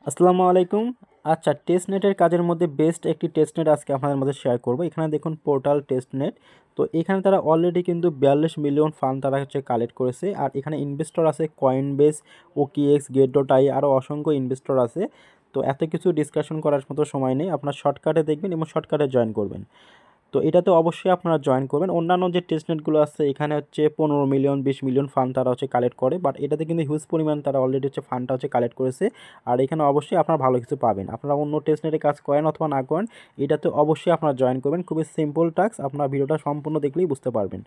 আসসালামু আলাইকুম। আচ্ছা, টেস্টনেটের কাজের মধ্যে বেস্ট একটি টেস্টনেট আজকে আপনাদের মধ্যে শেয়ার করব। এখানে দেখুন পোর্টাল টেস্টনেট। তো এখানে তারা অলরেডি কিন্তু 42 মিলিয়ন ফান্ড তারা কালেক্ট করেছে। আর এখানে ইনভেস্টর আছে কয়েনবেস, ওকিএক্স, গেট.আই, আরও অসংখ্য ইনভেস্টর আছে। তো এত কিছু ডিসকাশন করার মতো সময় নেই, আপনার শর্টকাটে দেখবেন এবং শর্টকাটে জয়েন করবেন। তো এটাতে অবশ্যই আপনারা জয়েন করবেন। অন্যান্য যে টেস্টনেটগুলো আছে এখানে 15 মিলিয়ন 20 মিলিয়ন ফান্ড তারা কালেক্ট করে, বাট এটাতে কিন্তু হিউজ পরিমাণ তারা অলরেডি ফান্ডটা কালেক্ট করেছে। আর এখানে অবশ্যই আপনারা ভালো কিছু পাবেন। আপনারা অন্য টেস্টনেটে কাজ করেন অথবা না করেন, এটাতে অবশ্যই আপনারা জয়েন করবেন। খুবই সিম্পল টাস্ক, আপনারা ভিডিওটা সম্পূর্ণ দেখলেই বুঝতে পারবেন।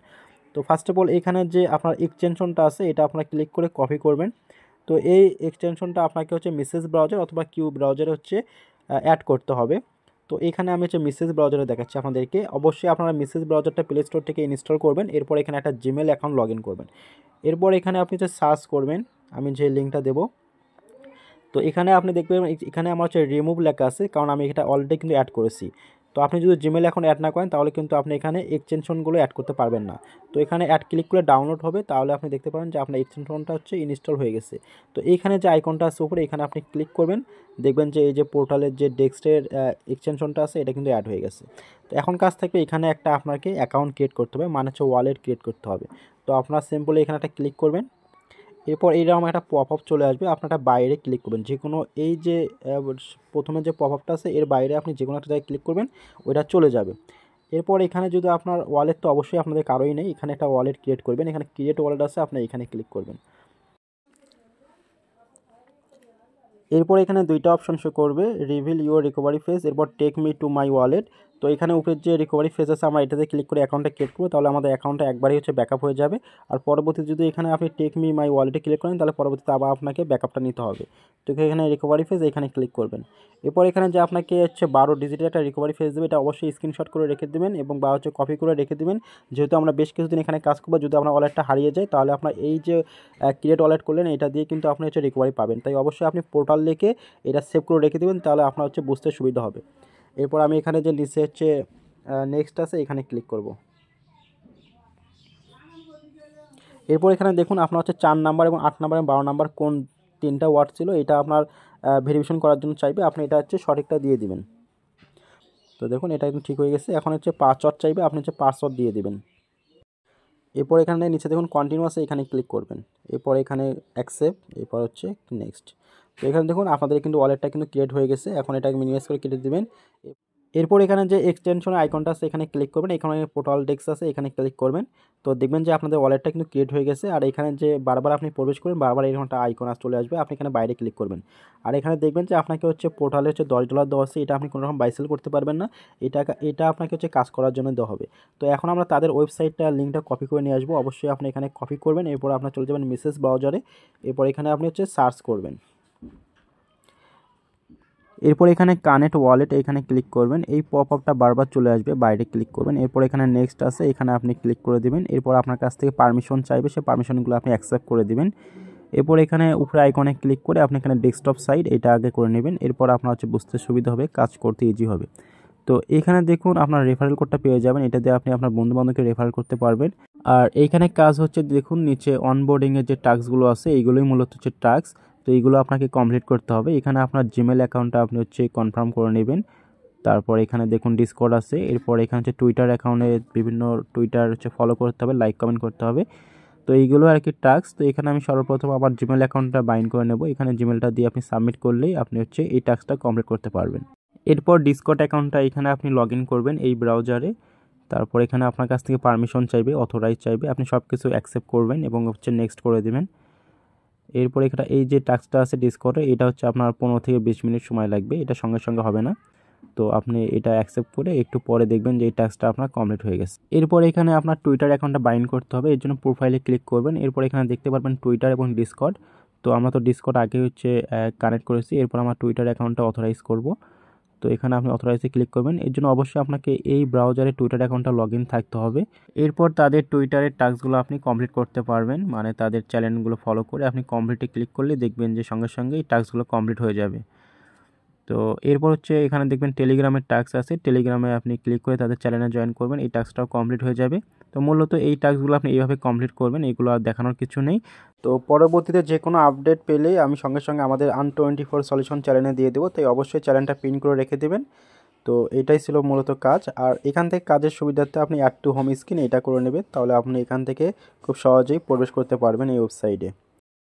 তো ফার্স্ট অফ অল এখানে যে আপনার এক্সটেনশনটা আছে এটা আপনারা ক্লিক করে কপি করবেন। তো এই এক্সটেনশনটা আপনাকে মেসেজ ব্রাউজার অথবা কিউ ব্রাউজারে অ্যাড করতে হবে। তো এখানে আমি মেসেজ ব্রাউজারে দেখাচ্ছি আপনাদেরকে। অবশ্যই আপনারা মেসেজ ব্রাউজারটা প্লে স্টোর থেকে ইনস্টল করবেন। এরপর এখানে একটা জিমেল অ্যাকাউন্ট লগ ইন করবেন। এরপর এখানে আপনি সার্চ করবেন, আমি যে লিঙ্কটা দেবো। তো এখানে আপনি দেখবেন এখানে আমার রিমুভ লেখা আছে, কারণ আমি এটা অলরেডি কিন্তু অ্যাড করেছি। তো আপনি যদি জিমেল এখন অ্যাড না করেন তাহলে কিন্তু আপনি এখানে এক্সটেনশনগুলো অ্যাড করতে পারবেন না। তো এখানে অ্যাড ক্লিক করে ডাউনলোড হবে, তাহলে আপনি দেখতে পারেন যে আপনার এক্সটেনশনটা ইনস্টল হয়ে গেছে। তো এইখানে যে আইকনটা আছে উপরে, এখানে আপনি ক্লিক করবেন, দেখবেন যে এই যে পোর্টালের যে ডেস্কের এক্সটেনশনটা আছে এটা কিন্তু অ্যাড হয়ে গেছে। তো এখন কাজ থাকবে এখানে একটা আপনাকে অ্যাকাউন্ট ক্রিয়েট করতে হবে, মানে ওয়ালেট ক্রিয়েট করতে হবে। তো আপনার সিম্পলি এখানে একটা ক্লিক করবেন। এরপর এইরকম একটা পপ আপ চলে আসবে, আপনারা বাইরে ক্লিক করবেন যে কোনো, এই যে প্রথমে যে পপ আপটা আছে এর বাইরে আপনি যে কোনো একটা জায়গায় ক্লিক করবেন, ওইটা চলে যাবে। এরপর এখানে যদি আপনার ওয়ালেট, তো অবশ্যই আপনাদের কারোই নেই, এখানে একটা ওয়ালেট ক্রিয়েট করবেন। এখানে ক্রিয়েট ওয়ালেট আছে, আপনি এখানে ক্লিক করবেন। এরপর এখানে দুইটা অপশন শো করবে, রিভিল ইউর রিকভারি ফেজ, এরপর take me to my wallet. তো এখানে উপরের যে রিকভারি ফেজ আছে আমরা এটাতে ক্লিক করে অ্যাকাউন্টটা ক্রিয়েট করবো, তাহলে আমাদের অ্যাকাউন্টটা একবারই ব্যাকআপ হয়ে যাবে। আর পরবর্তীতে যদি এখানে আপনি টেক মি মাই ওয়ালেটে ক্লিক করেন তাহলে পরবর্তীতে আবার আপনাকে ব্যাকআপটা নিতে হবে। তো এখানে রিকভারি ফেজ এখানে ক্লিক করবেন। এরপর এখানে যে আপনাকে 12 ডিজিটের একটা রিকভারি ফেজ দেবে, এটা অবশ্যই স্ক্রিনশট করে রেখে দেবেন এবং বা কপি করে রেখে দেবেন। যেহেতু আমরা বেশ কিছুদিন এখানে কাজ করবো, যদি আপনার ওয়ালেটটা হারিয়ে যায় তাহলে আপনার এই যে ক্রিয়েট ওয়ালেট করলেন এটা দিয়ে কিন্তু আপনি রিকভারি পাবেন। তাই অবশ্যই আপনি পোর্টাল লিখে এটা সেভ করে রেখে দেবেন, তাহলে আপনার বুঝতে সুবিধা হবে। এরপর আমি এখানে যে নিচে নেক্সট আছে এখানে ক্লিক করব। এরপর এখানে দেখুন আপনার 4 নাম্বার এবং 8 নাম্বার এবং 12 নাম্বার কোন তিনটা ওয়ার্ড ছিল এটা আপনার ভেরিফিকেশন করার জন্য চাইবে, আপনি এটা সঠিকটা দিয়ে দিবেন। তো দেখুন এটা একদম ঠিক হয়ে গেছে। এখন পাসওয়ার্ড চাইবে, আপনি পাসওয়ার্ড দিয়ে দিবেন। এরপর এখানে নিচে দেখুন কন্টিনিউ আছে, এখানে ক্লিক করবেন। এরপর এখানে অ্যাকসেপ্ট, এরপর নেক্সট। তো এখানে দেখুন আপনাদের কিন্তু ওয়ালেটটা কিন্তু ক্রিয়েট হয়ে গেছে। এখন এটাকে মিনিমাইজ করে কেটে দিবেন। এরপর এখানে যে এক্সটেনশনের আইকনটা আছে এখানে ক্লিক করবেন, এখানে পোর্টাল ডেস্ক আছে এখানে ক্লিক করবেন। তো দেখবেন যে আপনাদের ওয়ালেটটা কিন্তু ক্রিয়েট হয়ে গেছে। আর এখানে যে বারবার আপনি প্রবেশ করবেন বারবার এরকম একটা আইকন চলে আসবে, আপনি এখানে বাইরে ক্লিক করবেন। আর এখানে দেখবেন যে আপনাকে পোর্টালে $10 দেওয়া আছে, এটা আপনি কোনো রকম বাই সেল করতে পারবেন না। এটা এটা আপনাকে কাজ করার জন্য দেওয়া হবে। তো এখন আমরা তাদের ওয়েবসাইটটা লিঙ্কটা কপি করে নিয়ে আসবো। অবশ্যই আপনি এখানে কপি করবেন, এরপর আপনার চলে যাবেন মেসেজ ব্রাউজারে। এরপর এখানে আপনি সার্চ করবেন। এরপর এখানে কানেক্ট ওয়ালেট এখানে ক্লিক করবেন। এই পপ আপটা বারবার চলে আসবে, বাইরে ক্লিক করবেন। এরপর এখানে নেক্সট আছে, এখানে আপনি ক্লিক করে দিবেন। এরপর আপনার কাছ থেকে পারমিশন চাইবে, সেই পারমিশনগুলো আপনি অ্যাকসেপ্ট করে দিবেন। এরপর এখানে উপরে আইকনে ক্লিক করে আপনি এখানে ডেস্কটপ সাইড এটা আগে করে নেবেন। এরপর আপনার বুঝতে সুবিধা হবে, কাজ করতে ইজি হবে। তো এখানে দেখুন আপনার রেফারেল কোডটা পেয়ে যাবেন, এটা দিয়ে আপনি আপনার বন্ধুবান্ধবকে রেফারেল করতে পারবেন। আর এইখানে কাজ দেখুন নিচে অনবোর্ডিংয়ের যে টাস্কগুলো আছে এইগুলোই মূলত টাস্ক। তো এইগুলো আপনাকে কমপ্লিট করতে হবে। এখানে আপনার জিমেল অ্যাকাউন্টটা আপনি কনফার্ম করে নেবেন। তারপর এখানে দেখুন ডিসকর্ড আছে। এরপর এখানে টুইটার অ্যাকাউন্টে বিভিন্ন টুইটার ফলো করতে হবে, লাইক কমেন্ট করতে হবে। তো এইগুলো আর কি টাস্ক। তো এখানে আমি সর্বপ্রথম আমার জিমেল অ্যাকাউন্টটা বাইন্ড করে নেব। এখানে জিমেলটা দিয়ে আপনি সাবমিট করলেই আপনি এই টাস্কটা কমপ্লিট করতে পারবেন। এরপর ডিসকর্ড অ্যাকাউন্টটা এখানে আপনি লগ ইন করবেন এই ব্রাউজারে। তারপর এখানে আপনার কাছ থেকে পারমিশন চাইবে, অথরাইজ চাইবে, আপনি সব কিছু অ্যাকসেপ্ট করবেন এবং নেক্সট করে দেবেন। এরপর এখানে এই যে টাস্কটা আছে ডিসকর্ডে, এটা আপনার 15 থেকে 20 মিনিট সময় লাগবে, এটা সঙ্গে সঙ্গে হবে না। তো আপনি এটা অ্যাকসেপ্ট করে একটু পরে দেখবেন যে এই টাস্কটা আপনার কমপ্লিট হয়ে গেছে। এরপর এখানে আপনার টুইটার অ্যাকাউন্টটা বাইন্ড করতে হবে, এর জন্য প্রোফাইলে ক্লিক করবেন। এরপর এখানে দেখতে পারবেন টুইটার এবং ডিসকর্ড। তো আমরা তো ডিসকর্ড আগে কানেক্ট করেছি, এরপর আমার টুইটার অ্যাকাউন্টটা অথরাইজ করব। তো এখানে আপনি অথরাইজে ক্লিক করবেন। এর জন্য অবশ্যই আপনাকে এই ব্রাউজারে টুইটার অ্যাকাউন্টটা লগ ইন থাকতে হবে। এরপর তাদের টুইটারের টাস্কগুলো আপনি কমপ্লিট করতে পারবেন, মানে তাদের চ্যানেলগুলো ফলো করে আপনি কমপ্লিটে ক্লিক করলে দেখবেন যে সঙ্গে সঙ্গে এই টাস্কগুলো কমপ্লিট হয়ে যাবে। তো এরপর এখানে দেখবেন টেলিগ্রামের টাস্ক আছে, টেলিগ্রামে আপনি ক্লিক করে তাদের চ্যানেলে জয়েন করবেন, এই টাস্কটাও কমপ্লিট হয়ে যাবে। তো মূলত এই টাস্কগুলো আপনি এইভাবে কমপ্লিট করবেন, এগুলো আর দেখানোর কিছু নেই। তো পরবর্তীতে যে কোনো আপডেট পেলেই আমি সঙ্গে সঙ্গে আমাদের আন24 সলিউশন চ্যানেলে দিয়ে দেবো, তাই অবশ্যই চ্যানেলটা পিন করে রেখে দেবেন। তো এটাই ছিল মূলত কাজ। আর এখান থেকে কাজের সুবিধার্থে আপনি অ্যাড টু হোম স্ক্রিন এটা করে নেবেন, তাহলে আপনি এখান থেকে খুব সহজেই প্রবেশ করতে পারবেন এই ওয়েবসাইটে।